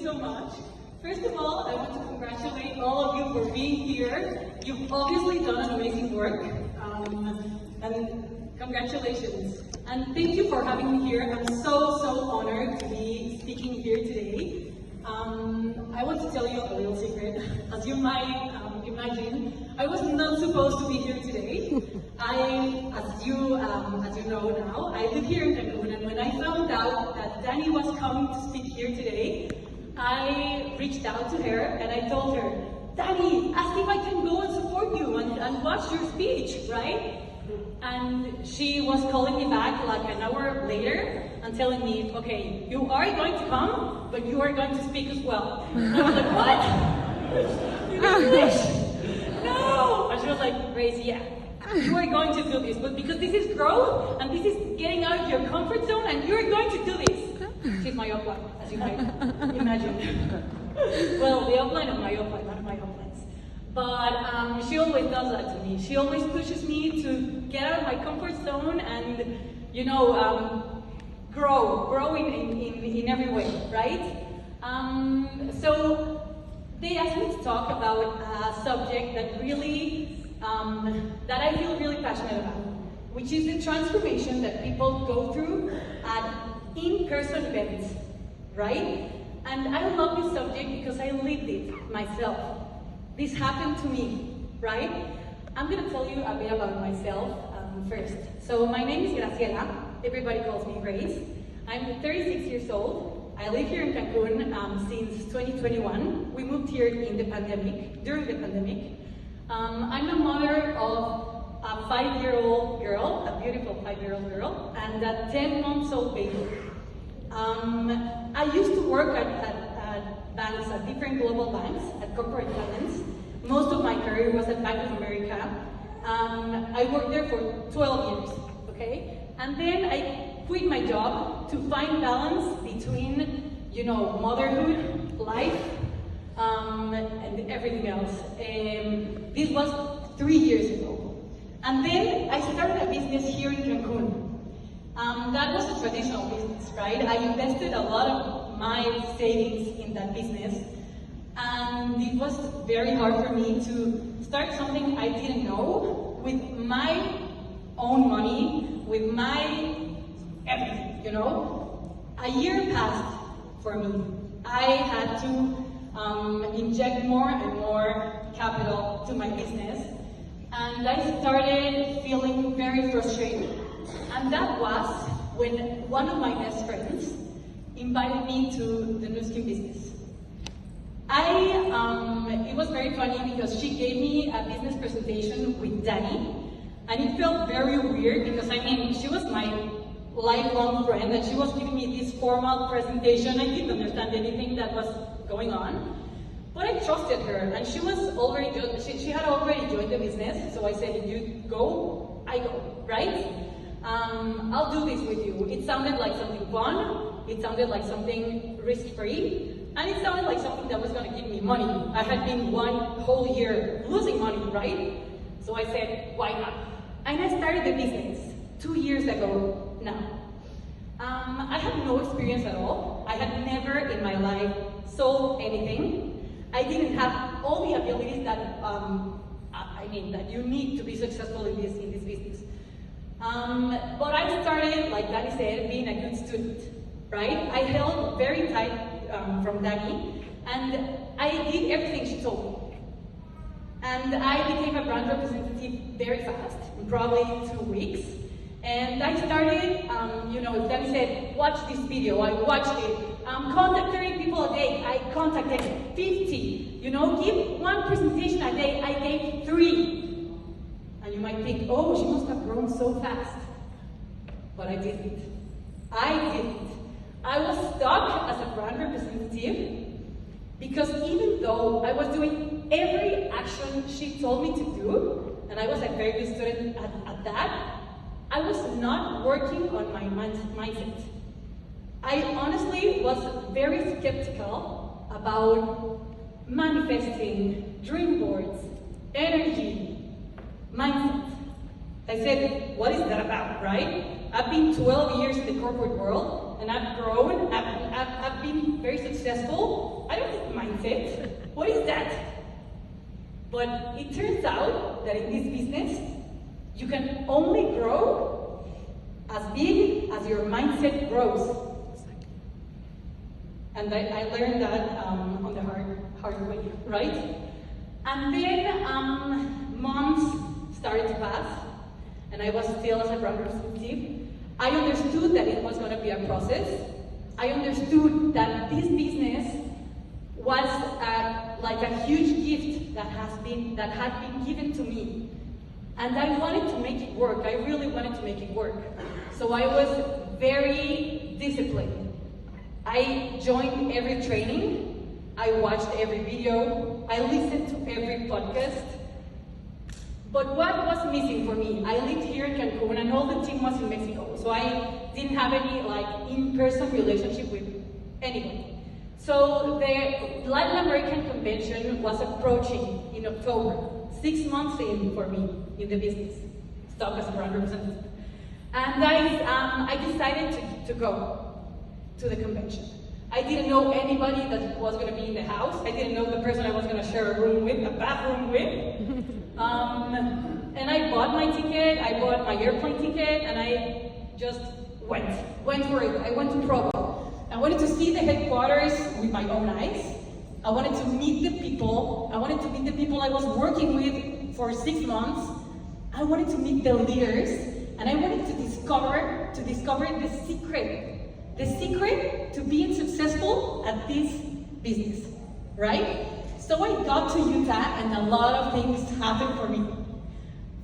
so much. First of all, I want to congratulate all of you for being here. You've obviously done an amazing work, and congratulations. And thank you for having me here. I'm so honored to be speaking here today. I want to tell you a little secret. As you might imagine, I was not supposed to be here today. As you know now, I live here in Cancun, and when I found out that Dani was coming to speak here today, I reached out to her and I told her, Dani, ask if I can go and support you and watch your speech, right? And she was calling me back like an hour later and telling me, okay, you are going to come, but you are going to speak as well. And I was like, what? You know English? No! And she was like, Grace, yeah, you are going to do this, but because this is growth and this is getting out of your comfort zone and you're going to do this. She's my upline, as you might imagine. Well, the upline of my upline, one of my uplines. But she always does that to me. She always pushes me to get out of my comfort zone and, you know, grow in every way, right? So they asked me to talk about a subject that really, that I feel really passionate about, which is the transformation that people go through at in-person events, right? And I love this subject because I lived it myself. This happened to me, right? I'm gonna tell you a bit about myself first. So my name is Graciela. Everybody calls me Grace. I'm 36 years old. I live here in Cancun since 2021. We moved here in the pandemic, during the pandemic. I'm a mother of a 5-year-old girl, a beautiful 5-year-old girl, and a 10-month-old baby. I used to work at banks, at different global banks, at corporate finance. Most of my career was at Bank of America. I worked there for 12 years, okay? And then I quit my job to find balance between, you know, motherhood, life, and everything else. This was 3 years ago. And then I started a business here in Cancun. That was a traditional business, right? I invested a lot of my savings in that business. And it was very hard for me to start something I didn't know with my own money, with my everything, you know? A year passed for me. I had to inject more and more capital to my business. And I started feeling very frustrated. And that was when one of my best friends invited me to the new skin business. It was very funny because she gave me a business presentation with Dani, and it felt very weird because, I mean, she was my lifelong friend and she was giving me this formal presentation. I didn't understand anything that was going on. But I trusted her, and she was already she had already joined the business, so I said, if you go, I go, right? I'll do this with you. It sounded like something fun, it sounded like something risk-free, and it sounded like something that was going to give me money. I had been 1 whole year losing money, right? So I said, why not? And I started the business 2 years ago now. I had no experience at all. I had never in my life sold anything. I didn't have all the abilities that that you need to be successful in this business. But I started, like Dani said, being a good student, right? I held very tight from Dani, and I did everything she told me. And I became a brand representative very fast, in probably 2 weeks. And I started, you know, if Dani said, watch this video, I watched it. Contact 30 people a day, I contacted 50. You know, give 1 presentation a day, I gave 3. And you might think, oh, she must have grown so fast. But I didn't. I was stuck as a brand representative because even though I was doing every action she told me to do, and I was a very good student at that, I was not working on my mindset. I honestly was very skeptical about manifesting, dream boards, energy, mindset. I said, what is that about, right? I've been 12 years in the corporate world, and I've grown, have been very successful. I don't think mindset. What is that? But it turns out that in this business, you can only grow as big as your mindset grows. And I learned that on the hard way, right? And then months started to pass, and I was still as a brand representative. I understood that it was going to be a process. I understood that this business was like a huge gift that had been given to me. And I wanted to make it work. I really wanted to make it work. So I was very disciplined. I joined every training. I watched every video. I listened to every podcast. But what was missing for me? I lived here in Cancun and all the team was in Mexico. So I didn't have any in-person relationship with anyone. So the Latin American convention was approaching in October, 6 months in for me in the business, stock as a brand representative. And I decided to go to the convention. I didn't know anybody that was going to be in the house. I didn't know the person I was going to share a room with, a bathroom with. And I bought my ticket, I bought my airplane ticket, and I just went for it. I went to Provo. I wanted to see the headquarters with my own eyes. I wanted to meet the people. I wanted to meet the people I was working with for 6 months. I wanted to meet the leaders, and I wanted to discover the secret to being successful at this business, right? So I got to Utah, and a lot of things happened for me.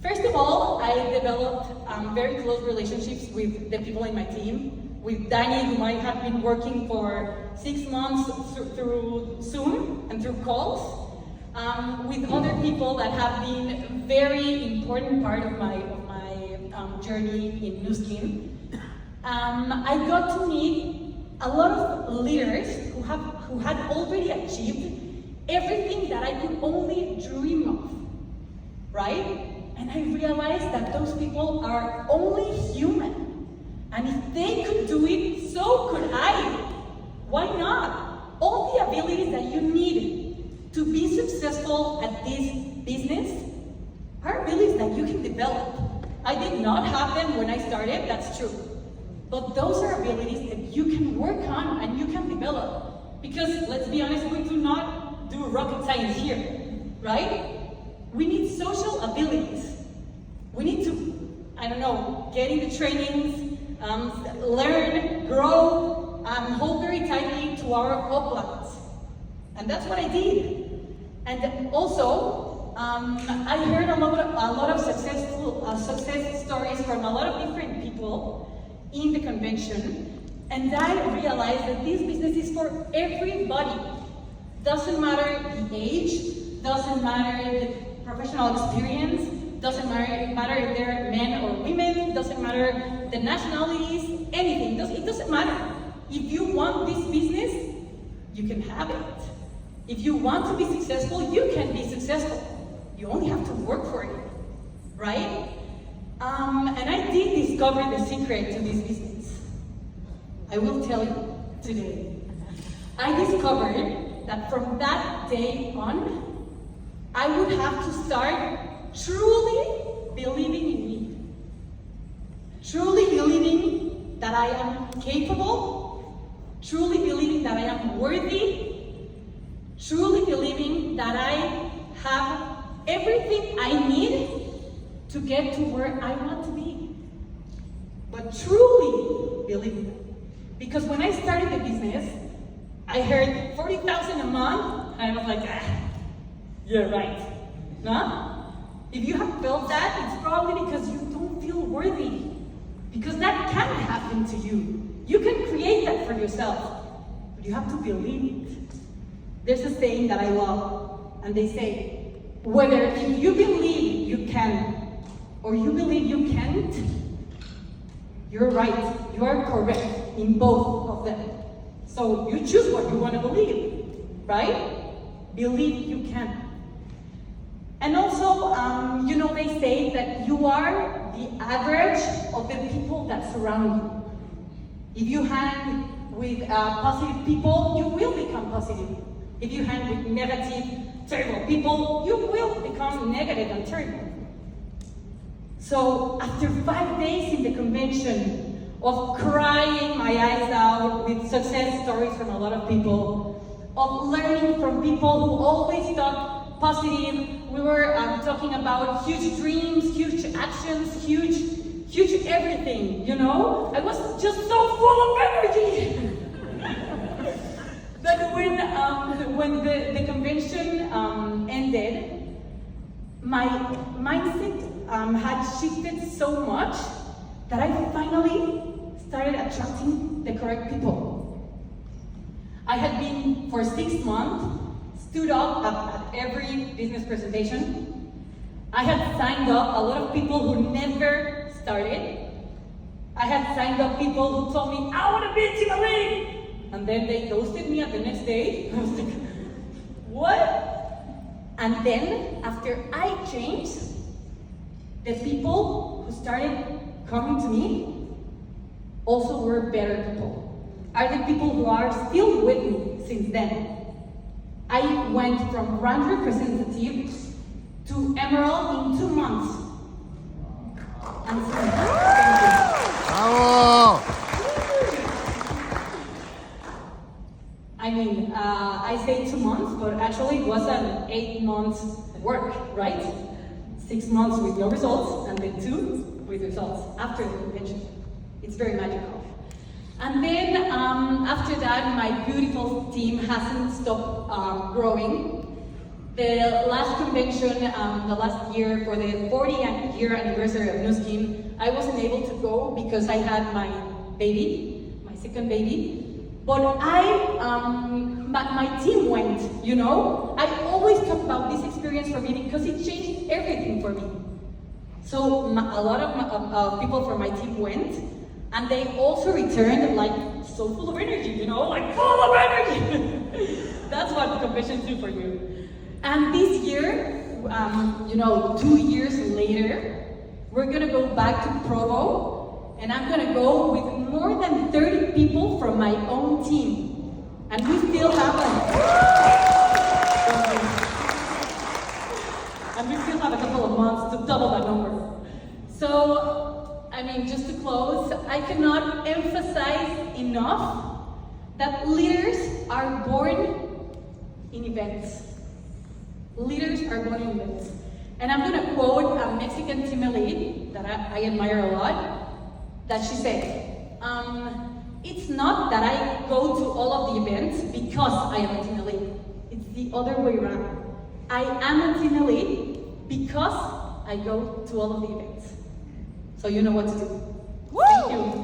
First of all, I developed very close relationships with the people in my team, with Danny, whom I had been working for 6 months through Zoom and through calls, with other people that have been a very important part of my journey in Nu Skin. I got to meet a lot of leaders who had already achieved everything that I could only dream of, right? And I realized that those people are only human. And if they could do it, so could I. Why not? All the abilities that you need to be successful at this business are abilities that you can develop. I did not have them when I started, that's true. But those are abilities that you can work on and you can develop. Because let's be honest, we do not do rocket science here, right? We need social abilities. We need to, get into trainings, learn, grow, hold very tightly to our uplines. And that's what I did. And also, I heard a lot of success stories from a lot of different people in the convention, and I realized that this business is for everybody. Doesn't matter the age, doesn't matter the professional experience, doesn't matter if they're men or women, doesn't matter the nationalities, anything. It doesn't matter. If you want this business, you can have it. If you want to be successful, you can be successful. You only have to work for it, right? And I did discover the secret to this business. I will tell you today. I discovered that from that day on, I would have to start truly believing in me. Truly believing that I am capable. Truly believing that I am worthy. Truly believing that I have everything I need to get to where I want to be. But truly believing it. Because when I started the business, I heard 40,000 a month, and I was like, you're right. No? If you have felt that, it's probably because you don't feel worthy. Because that can happen to you. You can create that for yourself, but you have to believe it. There's a saying that I love, and they say, whether if you believe you can, or you believe you can't, you're right, you are correct in both of them. So you choose what you want to believe, right? Believe you can. And also, they say that you are the average of the people that surround you. If you hang with positive people, you will become positive. If you hang with negative, terrible people, you will become negative and terrible. So after 5 days in the convention of crying my eyes out with success stories from a lot of people, of learning from people who always talk positive, we were talking about huge dreams, huge actions, huge everything, you know? I was just so full of energy! But when the convention ended, my mindset had shifted so much that I finally started attracting the correct people. I had been for 6 months, stood up at every business presentation. I had signed up a lot of people who never started. I had signed up people who told me, I want to be in team lead! And then they ghosted me at the next day. I was like, what? And then, after I changed, the people who started coming to me also were better people. Are the people who are still with me since then. I went from brand representative to Emerald in 2 months. And so, thank you. Bravo! I mean, I say 2 months, but actually it was an 8 months work, right? 6 months with no results, and then 2 with results after the convention. It's very magical. And then after that, my beautiful team hasn't stopped growing. The last convention, the last year, for the 40th year anniversary of Nu Skin, I wasn't able to go because I had my baby, my second baby. But my team went, you know? I always talk about this experience for me because it changed everything for me. So a lot of people from my team went, and they also returned like so full of energy, you know? Like full of energy! That's what the conventions do for you. And this year, you know, 2 years later, we're gonna go back to Provo, and I'm gonna go with more than 30 people from my own team. And we still have a couple of months to double that number. So, I mean, just to close, I cannot emphasize enough that leaders are born in events. Leaders are born in events. And I'm gonna quote a Mexican team lead that I admire a lot, that she said, it's not that I go to all of the events because I am a team lead. It's the other way around. I am a team lead because I go to all of the events. So you know what to do. Thank you.